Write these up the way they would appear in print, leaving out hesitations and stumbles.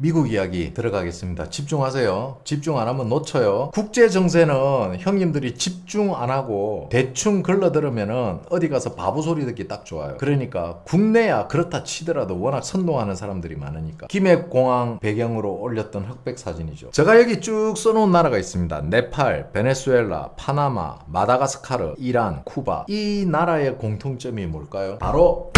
미국 이야기 들어가겠습니다. 집중하세요. 집중 안 하면 놓쳐요. 국제 정세는 형님들이 집중 안 하고 대충 걸러들으면은 어디 가서 바보 소리 듣기 딱 좋아요. 그러니까 국내야 그렇다 치더라도 워낙 선동하는 사람들이 많으니까. 김해공항 배경으로 올렸던 흑백 사진이죠. 제가 여기 쭉 써놓은 나라가 있습니다. 네팔, 베네수엘라, 파나마, 마다가스카르, 이란, 쿠바. 이 나라의 공통점이 뭘까요? 바로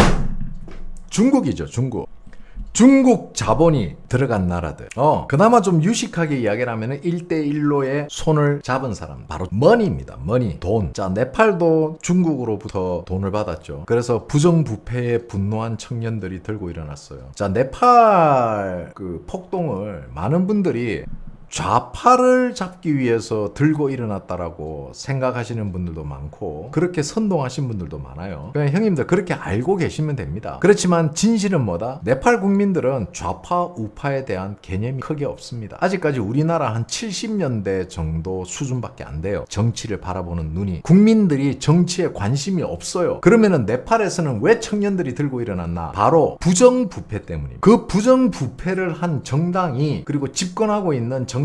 중국이죠. 중국 자본이 들어간 나라들. 그나마 좀 유식하게 이야기를 하면 1대1로의 손을 잡은 사람. 바로 머니입니다. 머니. 돈. 자, 네팔도 중국으로부터 돈을 받았죠. 그래서 부정부패에 분노한 청년들이 들고 일어났어요. 자, 네팔 그 폭동을 많은 분들이 좌파를 잡기 위해서 들고 일어났다라고 생각하시는 분들도 많고 그렇게 선동하신 분들도 많아요. 그냥 형님들 그렇게 알고 계시면 됩니다. 그렇지만 진실은 뭐다? 네팔 국민들은 좌파 우파에 대한 개념이 크게 없습니다. 아직까지 우리나라 한 70년대 정도 수준밖에 안 돼요. 정치를 바라보는 눈이. 국민들이 정치에 관심이 없어요. 그러면은 네팔에서는 왜 청년들이 들고 일어났나? 바로 부정부패 때문입니다. 그 부정부패를 한 정당이 그리고 집권하고 있는 정당이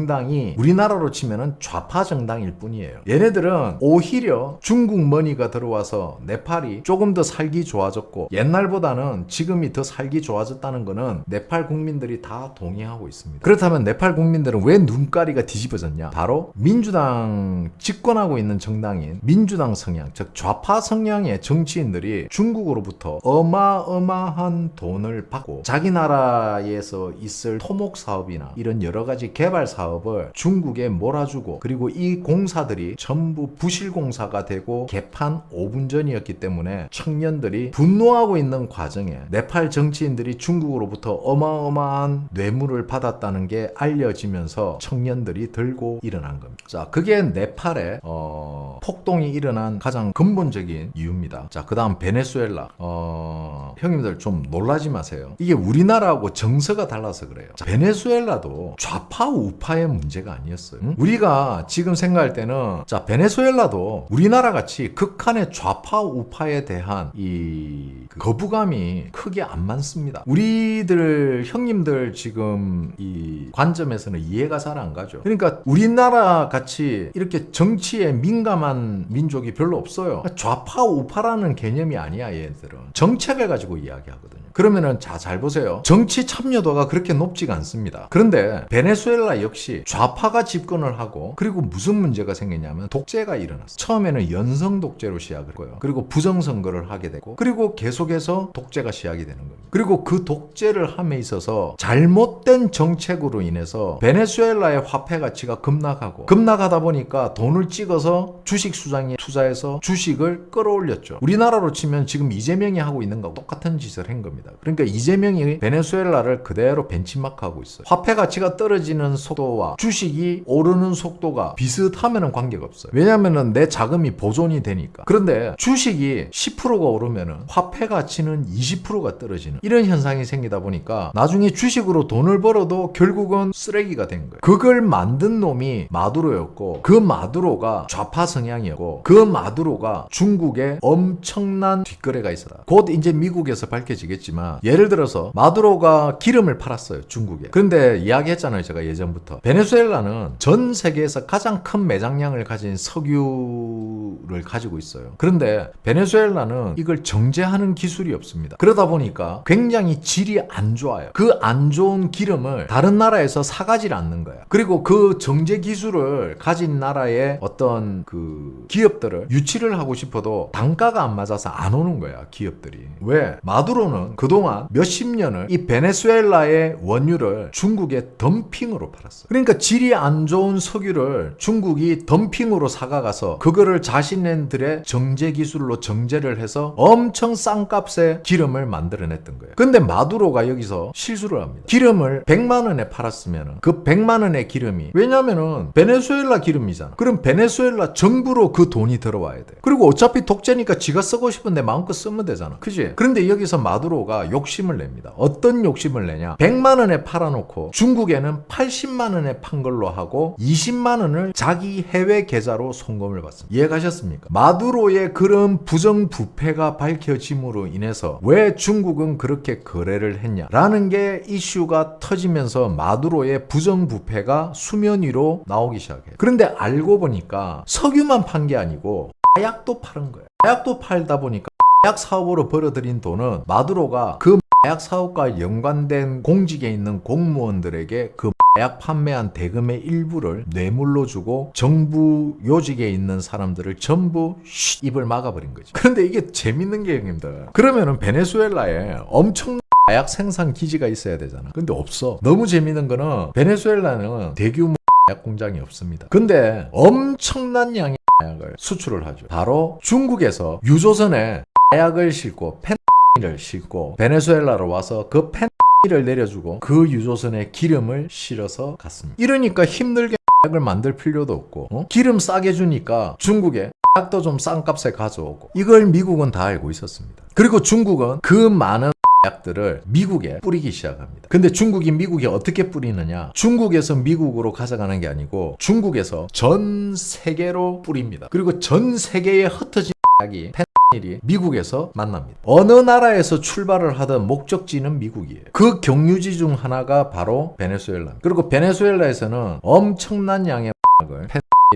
우리나라로 치면은 좌파 정당일 뿐이에요. 얘네들은 오히려 중국 머니가 들어와서 네팔이 조금 더 살기 좋아졌고 옛날보다는 지금이 더 살기 좋아졌다는 거는 네팔 국민들이 다 동의하고 있습니다. 그렇다면 네팔 국민들은 왜 눈가리가 뒤집어졌냐? 바로 민주당 집권하고 있는 정당인 민주당 성향, 즉 좌파 성향의 정치인들이 중국으로부터 어마어마한 돈을 받고 자기 나라에서 있을 토목 사업이나 이런 여러 가지 개발 사업을 중국에 몰아주고 그리고 이 공사들이 전부 부실공사가 되고 개판 5분 전이었기 때문에 청년들이 분노하고 있는 과정에 네팔 정치인들이 중국으로부터 어마어마한 뇌물을 받았다는 게 알려지면서 청년들이 들고 일어난 겁니다. 자, 그게 네팔의 폭동이 일어난 가장 근본적인 이유입니다. 자, 그 다음 베네수엘라. 형님들 좀 놀라지 마세요. 이게 우리나라하고 정서가 달라서 그래요. 자, 베네수엘라도 좌파 우파의 문제가 아니었어요. 응? 우리가 지금 생각할 때는 자, 베네수엘라도 우리나라 같이 극한의 좌파 우파에 대한 이 거부감이 크게 안 많습니다. 우리들 형님들 지금 이 관점에서는 이해가 잘 안 가죠. 그러니까 우리나라 같이 이렇게 정치에 민감한 민족이 별로 없어요. 좌파 우파라는 개념이 아니야. 얘들은 정책을 가지고 이야기하거든요. 그러면은 잘 보세요. 정치 참여도가 그렇게 높지가 않습니다. 그런데 베네수엘라 역시 좌파가 집권을 하고 그리고 무슨 문제가 생겼냐면 독재가 일어났어요. 처음에는 연성 독재로 시작을 했고요. 그리고 부정선거를 하게 되고 그리고 계속해서 독재가 시작이 되는 겁니다. 그리고 그 독재를 함에 있어서 잘못된 정책으로 인해서 베네수엘라의 화폐 가치가 급락하다 보니까 돈을 찍어서 주식 시장에 투자해서 주식을 끌어올렸죠. 우리나라로 치면 지금 이재명이 하고 있는 거하고 똑같은 짓을 한 겁니다. 그러니까 이재명이 베네수엘라를 그대로 벤치마크하고 있어요. 화폐 가치가 떨어지는 속도와 주식이 오르는 속도가 비슷하면은 관계가 없어요. 왜냐면은 내 자금이 보존이 되니까. 그런데 주식이 10%가 오르면은 화폐 가치는 20%가 떨어지는 이런 현상이 생기다 보니까 나중에 주식으로 돈을 벌어도 결국은 쓰레기가 된 거예요. 그걸 만든 놈이 마두로였고 그 마두로가 좌파 성향이었고 그 마두로가 중국에 엄청난 뒷거래가 있었다. 곧 이제 미국에서 밝혀지겠지만 예를 들어서 마두로가 기름을 팔았어요. 중국에. 그런데 이야기했잖아요. 제가 예전부터. 베네수엘라는 전 세계에서 가장 큰 매장량을 가진 석유를 가지고 있어요. 그런데 베네수엘라는 이걸 정제하는 기술이 없습니다. 그러다 보니까 굉장히 질이 안 좋아요. 그 안 좋은 기름을 다른 나라에서 사가질 않는 거야. 그리고 그 정제 기술을 가진 나라의 어떤 그 기업들을 유치를 하고 싶어도 단가가 안 맞아서 안 오는 거야. 기업들이. 왜? 마두로는 그동안 몇십 년을 이 베네수엘라의 원유를 중국에 덤핑으로 팔았어요. 그러니까 질이 안 좋은 석유를 중국이 덤핑으로 사가가서 그거를 자신들의 정제 기술로 정제를 해서 엄청 싼 값에 기름을 만들어냈던 거예요. 근데 마두로가 여기서 실수를 합니다. 기름을 100만 원에 팔았으면 그 100만 원의 기름이 왜냐면은 베네수엘라 기름이잖아. 그럼 베네수엘라 정부로 그 돈이 들어와야 돼. 그리고 어차피 독재니까 지가 쓰고 싶은데 마음껏 쓰면 되잖아. 그지? 그런데 여기서 마두로가 마두로가 욕심을 냅니다. 어떤 욕심을 내냐? 100만 원에 팔아놓고 중국에는 80만 원에 판 걸로 하고 20만 원을 자기 해외 계좌로 송금을 받습니다. 이해가셨습니까? 마두로의 그런 부정부패가 밝혀짐으로 인해서 왜 중국은 그렇게 거래를 했냐라는 게 이슈가 터지면서 마두로의 부정부패가 수면 위로 나오기 시작해요. 그런데 알고 보니까 석유만 판 게 아니고 마약도 파는 거예요. 마약도 팔다 보니까 마약 사업으로 벌어들인 돈은 마두로가 그 마약 사업과 연관된 공직에 있는 공무원들에게 그 마약 판매한 대금의 일부를 뇌물로 주고 정부 요직에 있는 사람들을 전부 입을 막아버린 거죠. 그런데 이게 재밌는 게 형님들, 그러면은 베네수엘라에 엄청 마약 생산 기지가 있어야 되잖아. 근데 없어. 너무 재밌는 거는 베네수엘라는 대규모 마약 공장이 없습니다. 근데 엄청난 양의 마약을 수출을 하죠. 바로 중국에서 유조선에 마약을 싣고 펜을 싣고 베네수엘라로 와서 그 펜을 내려주고 그 유조선에 기름을 실어서 갔습니다. 이러니까 힘들게 마약을 만들 필요도 없고 기름 싸게 주니까 중국에 마약도 좀 싼 값에 가져오고, 이걸 미국은 다 알고 있었습니다. 그리고 중국은 그 많은 마약들을 미국에 뿌리기 시작합니다. 근데 중국이 미국에 어떻게 뿌리느냐? 중국에서 미국으로 가져가는 게 아니고 중국에서 전 세계로 뿌립니다. 그리고 전 세계에 흩어진 마약이 일이 미국에서 만납니다. 어느 나라에서 출발을 하든 목적지는 미국이에요. 그 경유지 중 하나가 바로 베네수엘라입니다. 그리고 베네수엘라에서는 엄청난 양의 마약을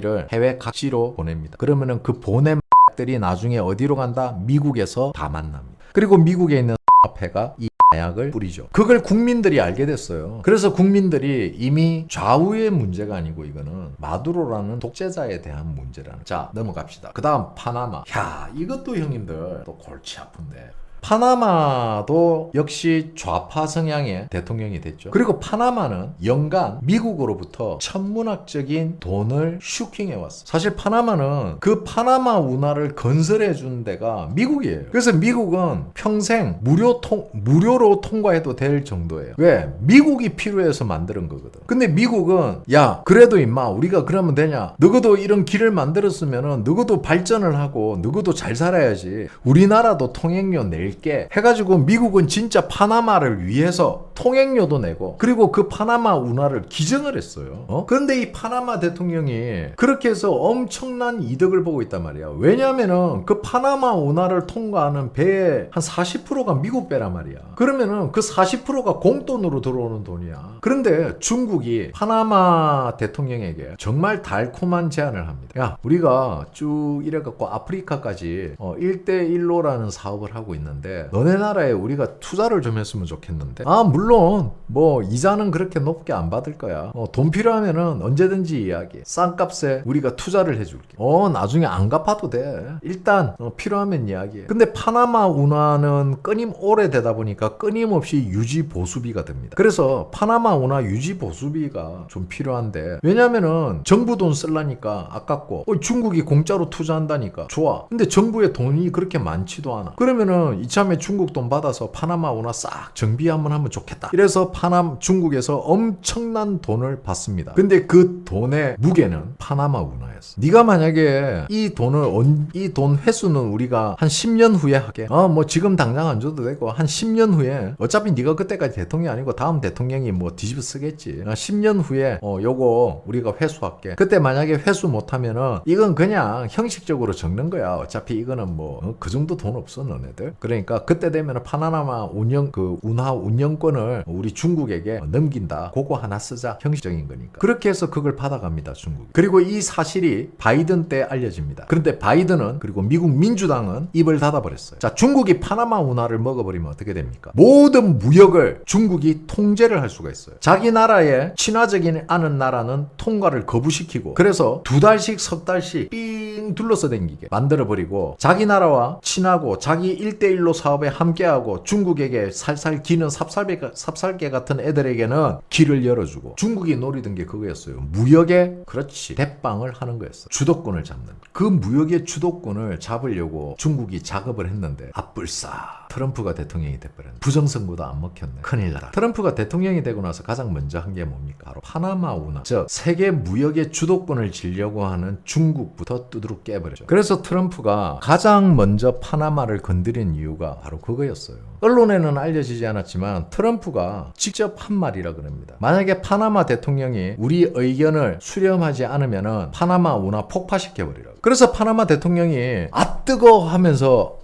펜을 해외 각지로 보냅니다. 그러면은 그 보낸 마약들이 나중에 어디로 간다? 미국에서 다 만납니다. 그리고 미국에 있는 화폐가 이 마약을 뿌리죠. 그걸 국민들이 알게 됐어요. 그래서 국민들이 이미 좌우의 문제가 아니고 이거는 마두로라는 독재자에 대한 문제라는. 자, 넘어갑시다. 그 다음 파나마. 야, 이것도 형님들 또 골치 아픈데. 파나마도 역시 좌파 성향의 대통령이 됐죠. 그리고 파나마는 연간 미국으로부터 천문학적인 돈을 슈킹해왔어. 사실 파나마는 그 파나마 운하를 건설해 준 데가 미국이에요. 그래서 미국은 평생 무료로 통과해도 될 정도예요. 왜? 미국이 필요해서 만드는 거거든. 근데 미국은 야, 그래도 임마 우리가 그러면 되냐? 너희도 이런 길을 만들었으면은 너희도 발전을 하고 너희도 잘 살아야지. 우리나라도 통행료 낼 게 해가지고 미국은 진짜 파나마를 위해서 통행료도 내고 그리고 그 파나마 운하를 기증을 했어요. 그런데 이 파나마 대통령이 그렇게 해서 엄청난 이득을 보고 있단 말이야. 왜냐면은 그 파나마 운하를 통과하는 배의 한 40%가 미국 배란 말이야. 그러면은 그 40%가 공돈으로 들어오는 돈이야. 그런데 중국이 파나마 대통령에게 정말 달콤한 제안을 합니다. 야, 우리가 쭉 이래갖고 아프리카까지 1대1로라는 사업을 하고 있는데 너네 나라에 우리가 투자를 좀 했으면 좋겠는데. 물론 뭐 이자는 그렇게 높게 안 받을 거야. 돈 필요하면은 언제든지 이야기. 싼 값에 우리가 투자를 해줄게. 나중에 안 갚아도 돼. 일단 필요하면 이야기해. 근데 파나마 운하는 오래되다 보니까 끊임없이 유지 보수비가 됩니다. 그래서 파나마 운하 유지 보수비가 좀 필요한데, 왜냐면은 정부 돈 쓰려니까 아깝고 중국이 공짜로 투자한다니까 좋아. 근데 정부의 돈이 그렇게 많지도 않아. 그러면은 이참에 중국 돈 받아서 파나마 운하 싹 정비 한번 하면 좋겠다. 이래서 중국에서 엄청난 돈을 받습니다. 근데 그 돈의 무게는 파나마 운하였어. 네가 만약에 이 돈 회수는 우리가 한 10년 후에 하게. 뭐 지금 당장 안 줘도 되고 한 10년 후에 어차피 네가 그때까지 대통령이 아니고 다음 대통령이 뭐 뒤집어 쓰겠지. 10년 후에 요거 우리가 회수할게. 그때 만약에 회수 못하면은 이건 그냥 형식적으로 적는 거야. 어차피 이거는 뭐 그 정도 돈 없어 너네들. 그러니까 그때 되면 파나마 운하 운영권을 우리 중국에게 넘긴다. 그거 하나 쓰자. 형식적인 거니까. 그렇게 해서 그걸 받아갑니다. 중국. 그리고 이 사실이 바이든 때 알려집니다. 그런데 바이든은 그리고 미국 민주당은 입을 닫아버렸어요. 자, 중국이 파나마 운하를 먹어버리면 어떻게 됩니까? 모든 무역을 중국이 통제를 할 수가 있어요. 자기 나라에 친화적인 않은 나라는 통과를 거부시키고, 그래서 2달씩 석 달씩 삥 둘러서 댕기게 만들어버리고, 자기 나라와 친하고 자기 1대1로 사업에 함께하고 중국에게 살살 기는 삽살개 같은 애들에게는 길을 열어주고, 중국이 노리던 게 그거였어요. 무역에 그렇지 대빵을 하는 거였어. 주도권을 잡는. 그 무역의 주도권을 잡으려고 중국이 작업을 했는데 아뿔싸 트럼프가 대통령이 돼버렸네. 부정선거도 안 먹혔네. 큰일 났다. 트럼프가 대통령이 되고 나서 가장 먼저 한 게 뭡니까? 바로 파나마 운하, 즉 세계 무역의 주도권을 쥐려고 하는 중국부터 두드러 깨버렸죠. 그래서 트럼프가 가장 먼저 파나마를 건드린 이유가 바로 그거였어요. 언론에는 알려지지 않았지만 트럼프가 직접 한 말이라 그럽니다. 만약에 파나마 대통령이 우리 의견을 수렴하지 않으면은 파나마 운하 폭파시켜버리라고. 그래서 파나마 대통령이 아 뜨거 하면서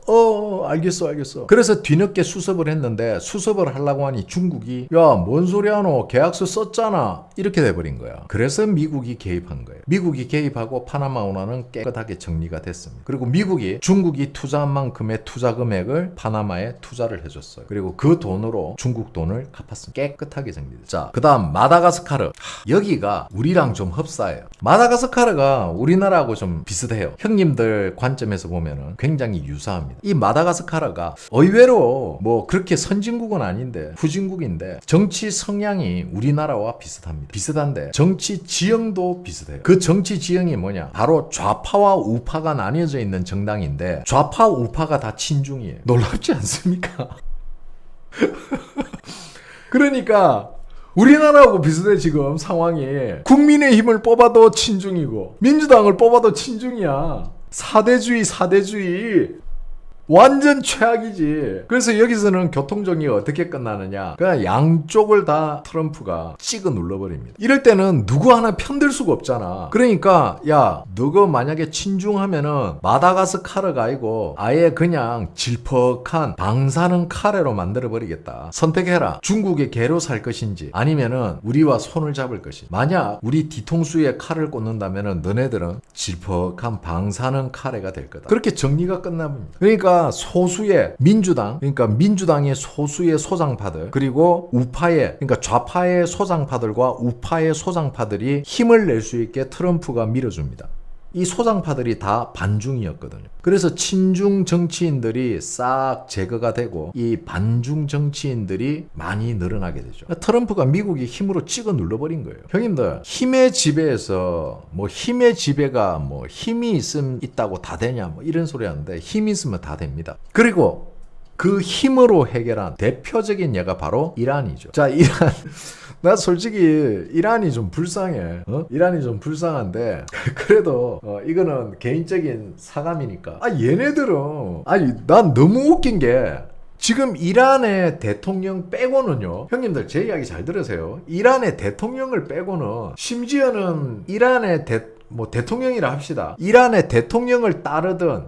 알겠어. 그래서 뒤늦게 수습을 했는데 수습을 하려고 하니 중국이 야, 뭔 소리 하노? 계약서 썼잖아. 이렇게 돼버린 거야. 그래서 미국이 개입한 거예요. 미국이 개입하고 파나마 운하는 깨끗하게 정리가 됐습니다. 그리고 미국이 중국이 투자한 만큼의 투자 금액을 파나마에 투자를 해줬어요. 그리고 그 돈으로 중국 돈을 갚았습니다. 깨끗하게 정리됐어요. 자, 그 다음 마다가스카르. 여기가 우리랑 좀 흡사해요. 마다가스카르가 우리나라하고 좀 비슷해요. 형님들 관점에서 보면은 굉장히 유사합니다. 이 마다가스카르가 의외로 뭐 그렇게 선진국은 아닌데 후진국인데 정치 성향이 우리나라와 비슷합니다. 비슷한데 정치 지형도 비슷해요. 그 정치 지형이 뭐냐? 바로 좌파와 우파가 나뉘어져 있는 정당인데 좌파 우파가 다 친중이에요. 놀랍지 않습니까? 그러니까 우리나라하고 비슷해. 지금 상황이 국민의힘을 뽑아도 친중이고 민주당을 뽑아도 친중이야. 사대주의 완전 최악이지. 그래서 여기서는 교통정리가 어떻게 끝나느냐, 그냥 양쪽을 다 트럼프가 찍어 눌러버립니다. 이럴 때는 누구 하나 편들 수가 없잖아. 그러니까 야, 너가 만약에 친중하면은 마다가스카르가 아니고 아예 그냥 질퍽한 방사능 카레로 만들어버리겠다. 선택해라. 중국의 개로 살 것인지 아니면은 우리와 손을 잡을 것인지. 만약 우리 뒤통수에 칼을 꽂는다면은 너네들은 질퍽한 방사능 카레가 될 거다. 그렇게 정리가 끝납니다. 그러니까 소수의 민주당, 그러니까 민주당의 소수의 소장파들, 그리고 우파의, 그러니까 좌파의 소장파들과 우파의 소장파들이 힘을 낼 수 있게 트럼프가 밀어줍니다. 이 소장파들이 다 반중이었거든요. 그래서 친중 정치인들이 싹 제거가 되고 이 반중 정치인들이 많이 늘어나게 되죠. 트럼프가 미국이 힘으로 찍어 눌러버린 거예요. 형님들, 힘의 지배에서 뭐 힘의 지배가 뭐 힘이 있다고 다 되냐 뭐 이런 소리 하는데 힘이 있으면 다 됩니다. 그리고 그 힘으로 해결한 대표적인 예가 바로 이란이죠. 자, 이란. 나 솔직히 이란이 좀 불쌍해. 이란이 좀 불쌍한데 그래도 이거는 개인적인 사감이니까. 얘네들은 난 너무 웃긴 게 지금 이란의 대통령 빼고는요, 형님들 제 이야기 잘 들으세요. 이란의 대통령을 빼고는 심지어는 이란의 대통령이라 합시다. 이란의 대통령을 따르던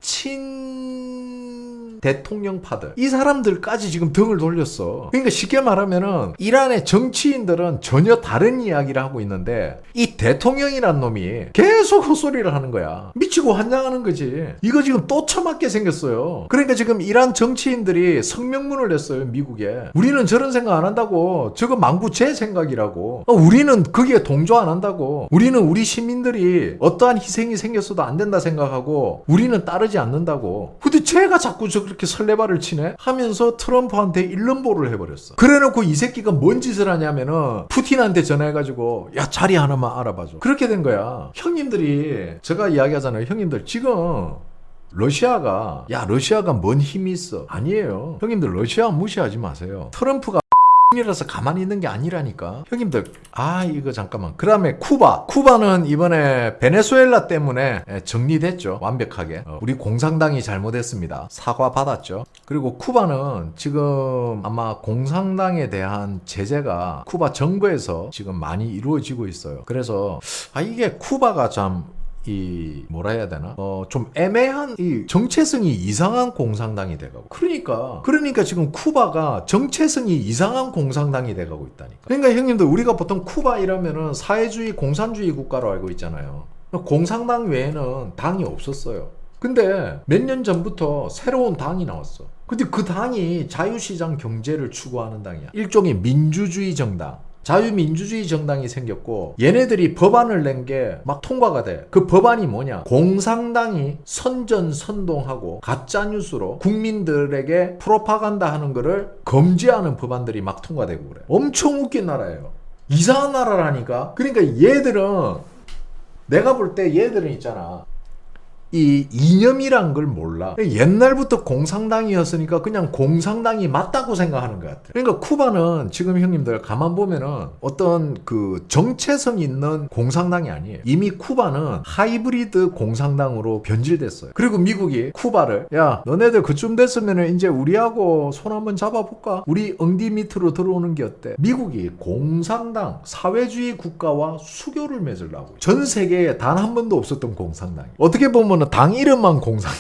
대통령파들, 이 사람들까지 지금 등을 돌렸어. 그러니까 쉽게 말하면은 이란의 정치인들은 전혀 다른 이야기를 하고 있는데 이 대통령이란 놈이 계속 헛소리를 하는 거야. 미치고 환장하는 거지. 이거 지금 또 처맞게 생겼어요. 그러니까 지금 이란 정치인들이 성명문을 냈어요, 미국에. 우리는 저런 생각 안 한다고. 저거 망구 제 생각이라고. 우리는 거기에 동조 안 한다고. 우리는 우리 시민들이 어떠한 희생이 생겼어도 안 된다 생각하고 우리는 따르지 않는다고. 근데 쟤가 자꾸 그렇게 설레발을 치네? 하면서 트럼프한테 일름보를 해버렸어. 그래놓고 이 새끼가 뭔 짓을 하냐면은 푸틴한테 전화해가지고 야, 자리 하나만 알아봐줘. 그렇게 된 거야. 형님들이, 제가 이야기하잖아요. 형님들 지금 러시아가 뭔 힘이 있어. 아니에요. 형님들 러시아 무시하지 마세요. 트럼프가 이라서 가만히 있는 게 아니라니까. 형님들, 이거 잠깐만. 그 다음에 쿠바는 이번에 베네수엘라 때문에 정리됐죠. 완벽하게. 우리 공산당이 잘못했습니다. 사과 받았죠. 그리고 쿠바는 지금 아마 공산당에 대한 제재가 쿠바 정부에서 지금 많이 이루어지고 있어요. 그래서 이게 쿠바가 참 뭐라 해야 되나? 좀 애매한 정체성이 이상한 공산당이 돼가고. 그러니까 지금 쿠바가 정체성이 이상한 공산당이 돼가고 있다니까. 그러니까 형님들, 우리가 보통 쿠바 이러면은 사회주의 공산주의 국가로 알고 있잖아요. 공산당 외에는 당이 없었어요. 근데 몇 년 전부터 새로운 당이 나왔어. 근데 그 당이 자유시장 경제를 추구하는 당이야. 일종의 민주주의 정당. 자유민주주의 정당이 생겼고, 얘네들이 법안을 낸 게 막 통과가 돼. 그 법안이 뭐냐? 공산당이 선전선동하고 가짜뉴스로 국민들에게 프로파간다 하는 거를 금지하는 법안들이 막 통과되고 그래. 엄청 웃긴 나라예요. 이상한 나라라니까. 그러니까 얘들은, 내가 볼 때 얘들은 있잖아, 이 이념이란 걸 몰라. 옛날부터 공산당이었으니까 그냥 공산당이 맞다고 생각하는 것 같아. 그러니까 쿠바는 지금 형님들 가만 보면은 어떤 그 정체성 있는 공산당이 아니에요. 이미 쿠바는 하이브리드 공산당으로 변질됐어요. 그리고 미국이 쿠바를 야 너네들 그쯤 됐으면은 이제 우리하고 손 한번 잡아볼까? 우리 엉디 밑으로 들어오는 게 어때? 미국이 공산당 사회주의 국가와 수교를 맺으려고 전 세계에 단 한 번도 없었던 공산당이 어떻게 보면 당 이름만 공산당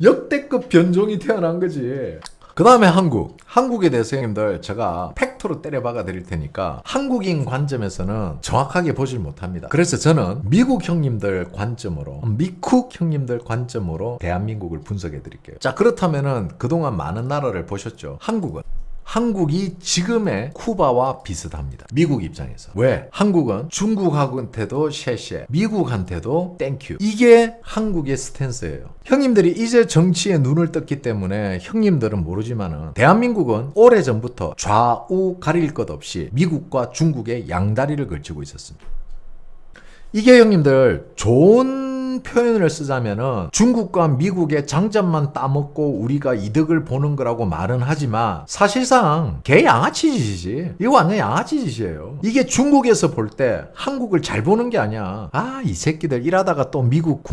역대급 변종이 태어난 거지. 그 다음에 한국에 대해서 형님들 제가 팩트로 때려박아 드릴 테니까 한국인 관점에서는 정확하게 보질 못합니다. 그래서 저는 미국 형님들 관점으로 대한민국을 분석해 드릴게요. 자, 그렇다면은 그동안 많은 나라를 보셨죠. 한국이 지금의 쿠바와 비슷합니다. 미국 입장에서. 왜? 한국은 중국한테도 셰셰, 미국한테도 땡큐. 이게 한국의 스탠스예요. 형님들이 이제 정치에 눈을 떴기 때문에 형님들은 모르지만은 대한민국은 오래전부터 좌우 가릴 것 없이 미국과 중국의 양다리를 걸치고 있었습니다. 이게 형님들 좋은 표현을 쓰자면은 중국과 미국의 장점만 따먹고 우리가 이득을 보는 거라고 말은 하지만 사실상 개 양아치 짓이지. 이거 완전 양아치 짓이에요. 이게 중국에서 볼 때 한국을 잘 보는 게 아니야. 아, 이 새끼들 일하다가 또 미국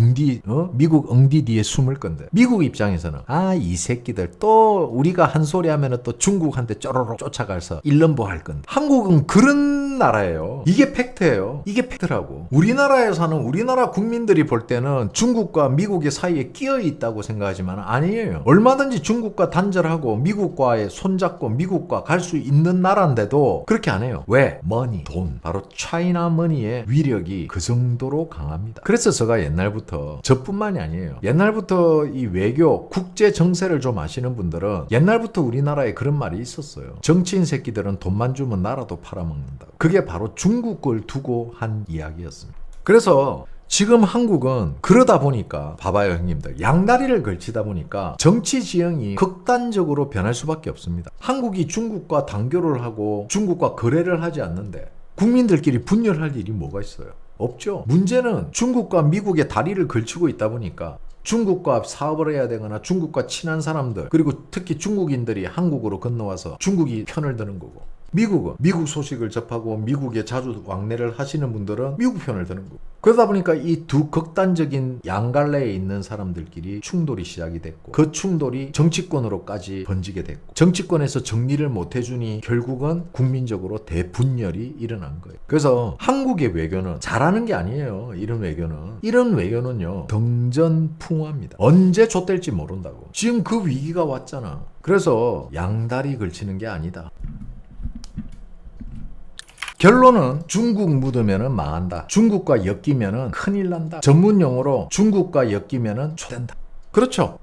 미국 엉디 뒤에 숨을 건데. 미국 입장에서는 아, 이 새끼들 또 우리가 한 소리 하면은 또 중국한테 쪼로록 쫓아가서 일름보 할 건데. 한국은 그런 나라예요. 이게 팩트예요. 이게 팩트라고. 우리나라에 사는 우리나라 국민들이 볼 때는 중국과 미국의 사이에 끼어 있다고 생각하지만 아니에요. 얼마든지 중국과 단절하고 미국과의 손잡고 미국과 갈 수 있는 나라인데도 그렇게 안 해요. 왜? 머니, 돈. 바로 차이나 머니의 위력이 그 정도로 강합니다. 그래서 제가 옛날부터 저뿐만이 아니에요. 옛날부터 이 외교, 국제 정세를 좀 아시는 분들은 옛날부터 우리나라에 그런 말이 있었어요. 정치인 새끼들은 돈만 주면 나라도 팔아먹는다고. 그게 바로 중국 걸 두고 한 이야기였습니다. 그래서 지금 한국은 그러다 보니까 봐봐요 형님들, 양다리를 걸치다 보니까 정치 지형이 극단적으로 변할 수밖에 없습니다. 한국이 중국과 단교를 하고 중국과 거래를 하지 않는데 국민들끼리 분열할 일이 뭐가 있어요? 없죠. 문제는 중국과 미국의 다리를 걸치고 있다 보니까 중국과 사업을 해야 되거나 중국과 친한 사람들, 그리고 특히 중국인들이 한국으로 건너와서 중국이 편을 드는 거고, 미국은 미국 소식을 접하고 미국에 자주 왕래를 하시는 분들은 미국 편을 드는 거고, 그러다 보니까 이 두 극단적인 양갈래에 있는 사람들끼리 충돌이 시작이 됐고, 그 충돌이 정치권으로까지 번지게 됐고, 정치권에서 정리를 못 해주니 결국은 국민적으로 대분열이 일어난 거예요. 그래서 한국의 외교는 잘하는 게 아니에요. 이런 외교는요 등전풍화입니다. 언제 좆될지 모른다고. 지금 그 위기가 왔잖아. 그래서 양다리 걸치는 게 아니다. 결론은 중국 묻으면은 망한다. 중국과 엮이면은 큰일 난다. 전문 용어로 중국과 엮이면은 좆된다. 그렇죠.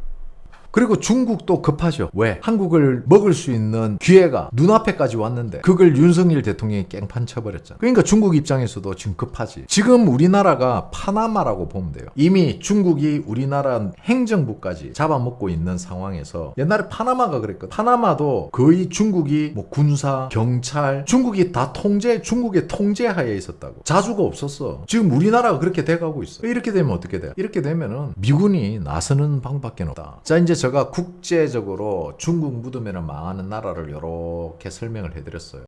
그리고 중국도 급하죠. 왜? 한국을 먹을 수 있는 기회가 눈앞에까지 왔는데 그걸 윤석열 대통령이 깽판 쳐버렸잖아. 그러니까 중국 입장에서도 지금 급하지. 지금 우리나라가 파나마라고 보면 돼요. 이미 중국이 우리나라 행정부까지 잡아먹고 있는 상황에서, 옛날에 파나마가 그랬거든. 파나마도 거의 중국이 뭐 군사, 경찰, 중국이 다 중국의 통제하에 있었다고. 자주가 없었어. 지금 우리나라가 그렇게 돼가고 있어. 이렇게 되면 어떻게 돼? 이렇게 되면은 미군이 나서는 방법밖에 없다. 자, 이제 제가 국제적으로 중국 묻으면 망하는 나라를 이렇게 설명을 해드렸어요.